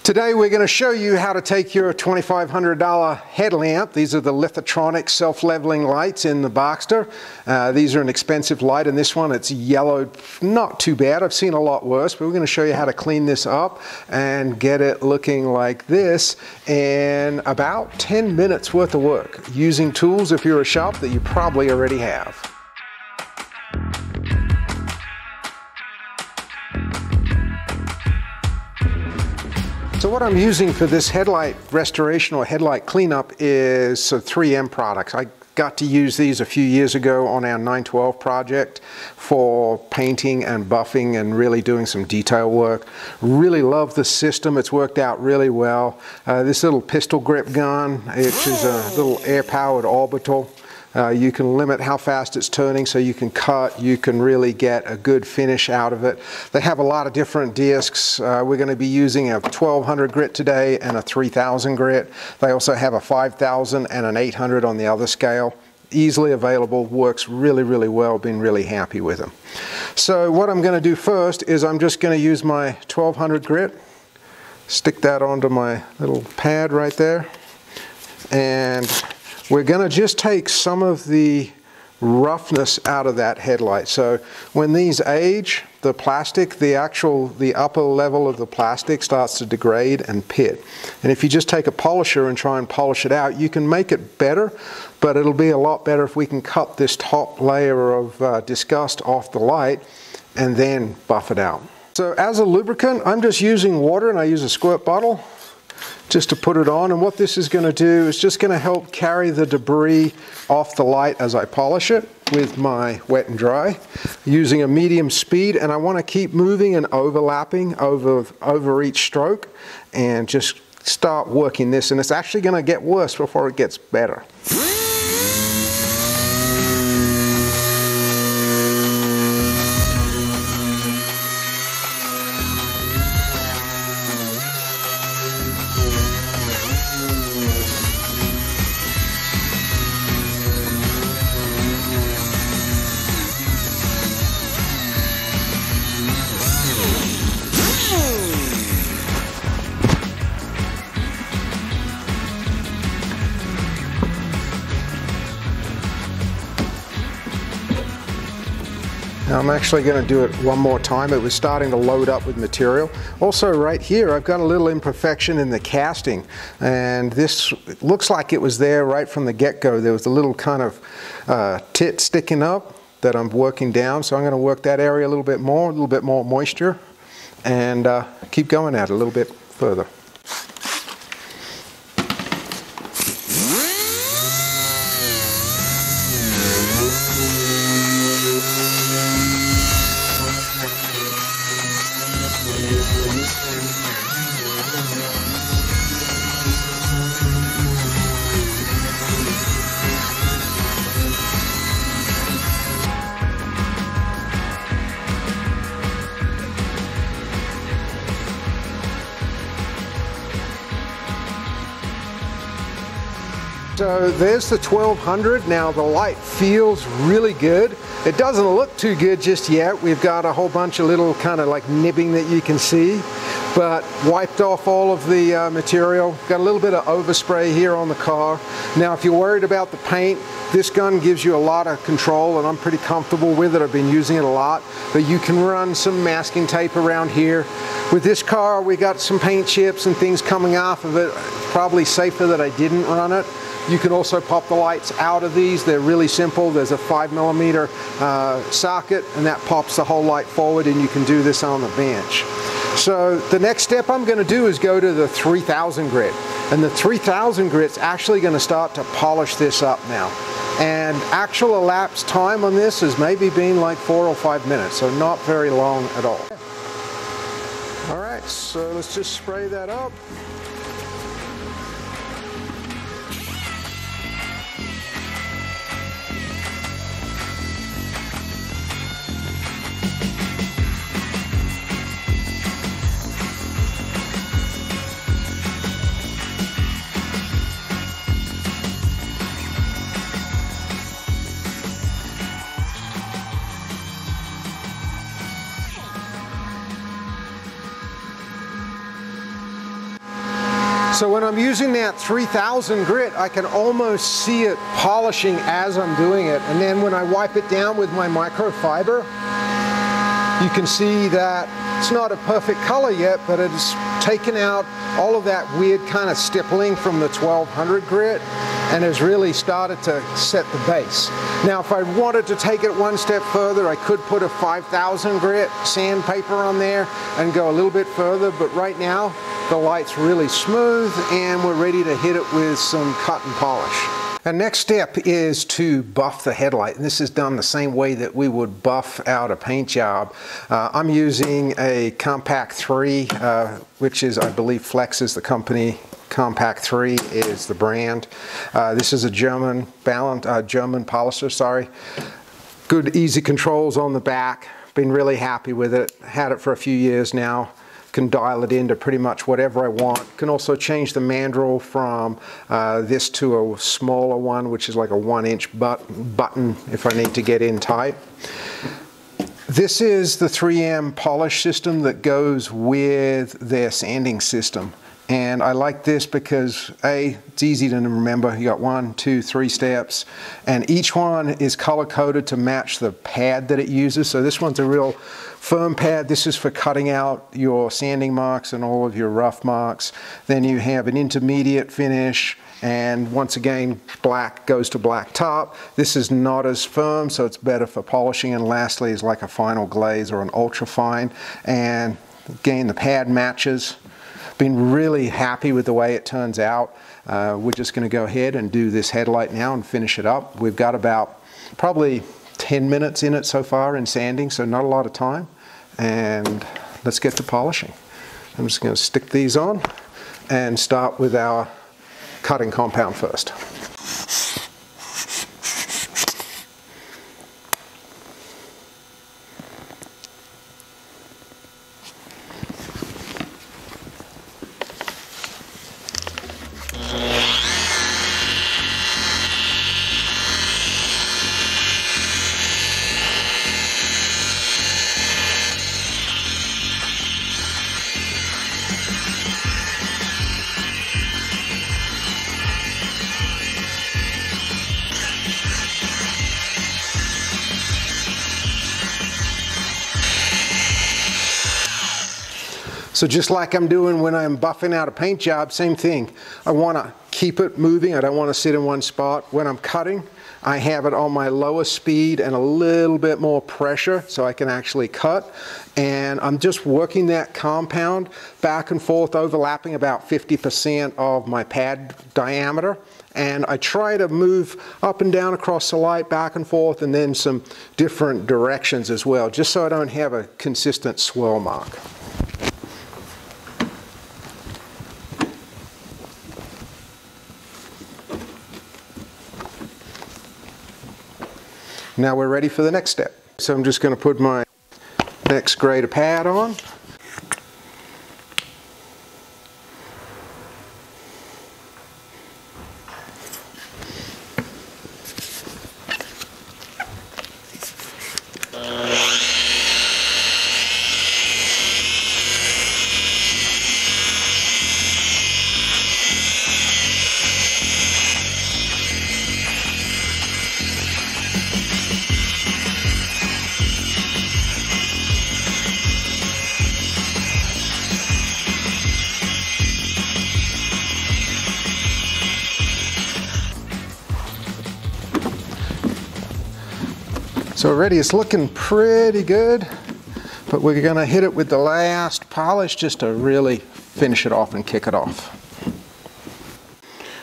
Today we're going to show you how to take your $2,500 headlamp. These are the lithotronic self-leveling lights in the Boxster. These are an expensive light, and this one, it's yellowed not too bad. I've seen a lot worse, but we're going to show you how to clean this up and get it looking like this in about 10 minutes worth of work, using tools if you're a shop that you probably already have. So what I'm using for this headlight restoration or headlight cleanup is some 3M products. I got to use these a few years ago on our 912 project for painting and buffing and really doing some detail work. Really love the system. It's worked out really well. This little pistol grip gun, which is a little air-powered orbital. You can limit how fast it's turning so you can cut, you can really get a good finish out of it. They have a lot of different discs. We're going to be using a 1200 grit today and a 3000 grit. They also have a 5000 and an 800 on the other scale. Easily available, works really, really well, been really happy with them. So what I'm going to do first is I'm just going to use my 1200 grit, stick that onto my little pad right there, and we're going to just take some of the roughness out of that headlight. So when these age, the plastic, the upper level of the plastic starts to degrade and pit. And if you just take a polisher and try and polish it out, you can make it better, but it'll be a lot better if we can cut this top layer of disgust off the light and then buff it out. So as a lubricant, I'm just using water, and I use a squirt bottle just to put it on, and what this is going to do is just going to help carry the debris off the light as I polish it with my wet and dry, using a medium speed. And I want to keep moving and overlapping over each stroke and just start working this, and it's actually going to get worse before it gets better. Now I'm actually going to do it one more time. It was starting to load up with material. Also right here I've got a little imperfection in the casting, and this looks like it was there right from the get-go. There was a little kind of tit sticking up that I'm working down, so I'm going to work that area a little bit more moisture, and keep going at it a little bit further. So there's the 1200. Now the light feels really good. It doesn't look too good just yet. We've got a whole bunch of little kind of like nibbing that you can see, but wiped off all of the material. Got a little bit of overspray here on the car. Now if you're worried about the paint, this gun gives you a lot of control, and I'm pretty comfortable with it. I've been using it a lot, but you can run some masking tape around here. With this car, we got some paint chips and things coming off of it. Probably safer that I didn't run it. You can also pop the lights out of these. They're really simple. There's a 5mm socket, and that pops the whole light forward, and you can do this on the bench. So the next step I'm going to do is go to the 3000 grit. And the 3000 grit's actually going to start to polish this up now. And actual elapsed time on this has maybe been like 4 or 5 minutes, so not very long at all. All right, so let's just spray that up. So when I'm using that 3000 grit, I can almost see it polishing as I'm doing it. And then when I wipe it down with my microfiber, you can see that it's not a perfect color yet, but it's taken out all of that weird kind of stippling from the 1200 grit and has really started to set the base. Now, if I wanted to take it one step further, I could put a 5000 grit sandpaper on there and go a little bit further, but right now, the light's really smooth and we're ready to hit it with some cut and polish. The next step is to buff the headlight. And this is done the same way that we would buff out a paint job. I'm using a Compact 3, which is, I believe, Flex is the company. Compact 3 is the brand. This is a German polisher, sorry. Good, easy controls on the back. Been really happy with it. Had it for a few years now. Can dial it into pretty much whatever I want. Can also change the mandrel from this to a smaller one, which is like a 1-inch button if I need to get in tight. This is the 3M polish system that goes with their sanding system. And I like this because A, it's easy to remember. You got 1, 2, 3 steps, and each one is color coded to match the pad that it uses. So this one's a real firm pad. This is for cutting out your sanding marks and all of your rough marks. Then you have an intermediate finish, and once again, black goes to black top. This is not as firm, so it's better for polishing. And lastly is like a final glaze or an ultra fine. And again, the pad matches. Been really happy with the way it turns out. We're just going to go ahead and do this headlight now and finish it up. We've got about probably 10 minutes in it so far in sanding, so not a lot of time. And let's get to polishing. I'm just going to stick these on and start with our cutting compound first. So just like I'm doing when I'm buffing out a paint job, same thing. I want to keep it moving. I don't want to sit in one spot. When I'm cutting, I have it on my lowest speed and a little bit more pressure so I can actually cut. And I'm just working that compound back and forth, overlapping about 50% of my pad diameter. And I try to move up and down across the light, back and forth, and then some different directions as well, just so I don't have a consistent swirl mark. Now we're ready for the next step. So I'm just going to put my next grade of pad on. So already it's looking pretty good, but we're going to hit it with the last polish just to really finish it off and kick it off.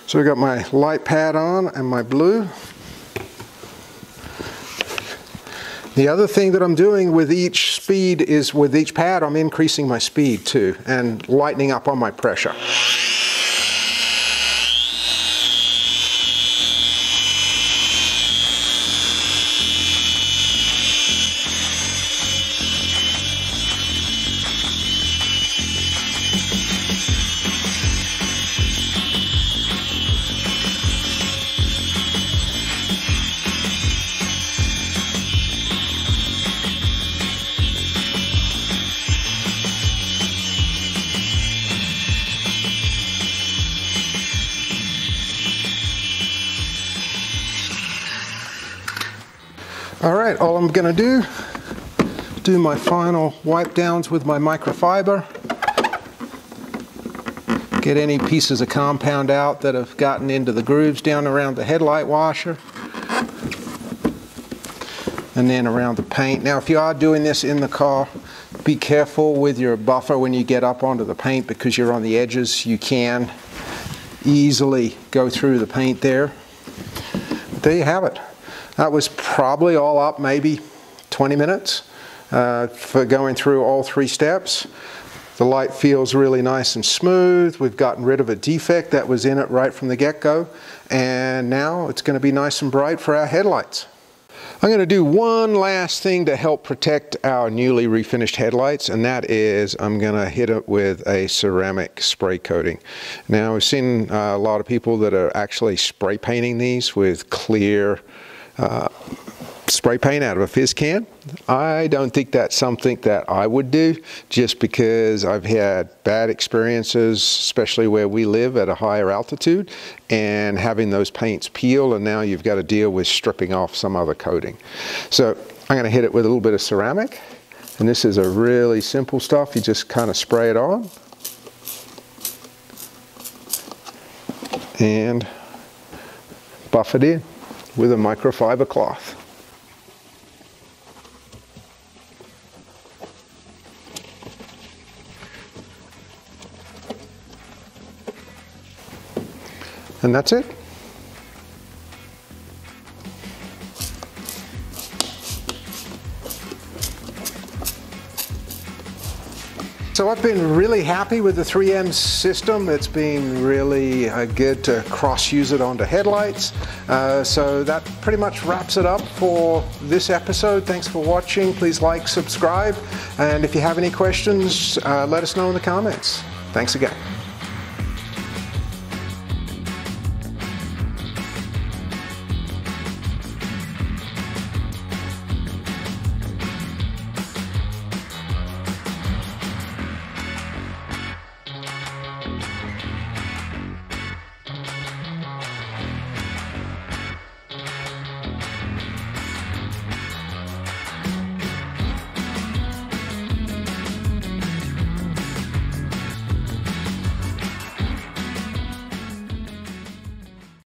So we got my light pad on and my blue. The other thing that I'm doing with each speed is with each pad I'm increasing my speed too and lightening up on my pressure. All right, all I'm gonna do my final wipe downs with my microfiber. Get any pieces of compound out that have gotten into the grooves down around the headlight washer. And then around the paint. Now if you are doing this in the car, be careful with your buffer when you get up onto the paint, because you're on the edges. You can easily go through the paint there. But there you have it. That was probably all up maybe 20 minutes for going through all 3 steps. The light feels really nice and smooth. We've gotten rid of a defect that was in it right from the get-go, and now it's going to be nice and bright for our headlights. I'm going to do one last thing to help protect our newly refinished headlights, and that is I'm going to hit it with a ceramic spray coating. Now, I've seen a lot of people that are actually spray painting these with clear spray paint out of a fizz can. I don't think that's something that I would do, just because I've had bad experiences, especially where we live at a higher altitude, and having those paints peel, and now you've got to deal with stripping off some other coating. So I'm going to hit it with a little bit of ceramic, and this is a really simple stuff. You just kind of spray it on and buff it in with a microfiber cloth. And that's it. So I've been really happy with the 3M system. It's been really good to cross-use it onto headlights. So that pretty much wraps it up for this episode. Thanks for watching. Please like, subscribe, and if you have any questions, let us know in the comments. Thanks again.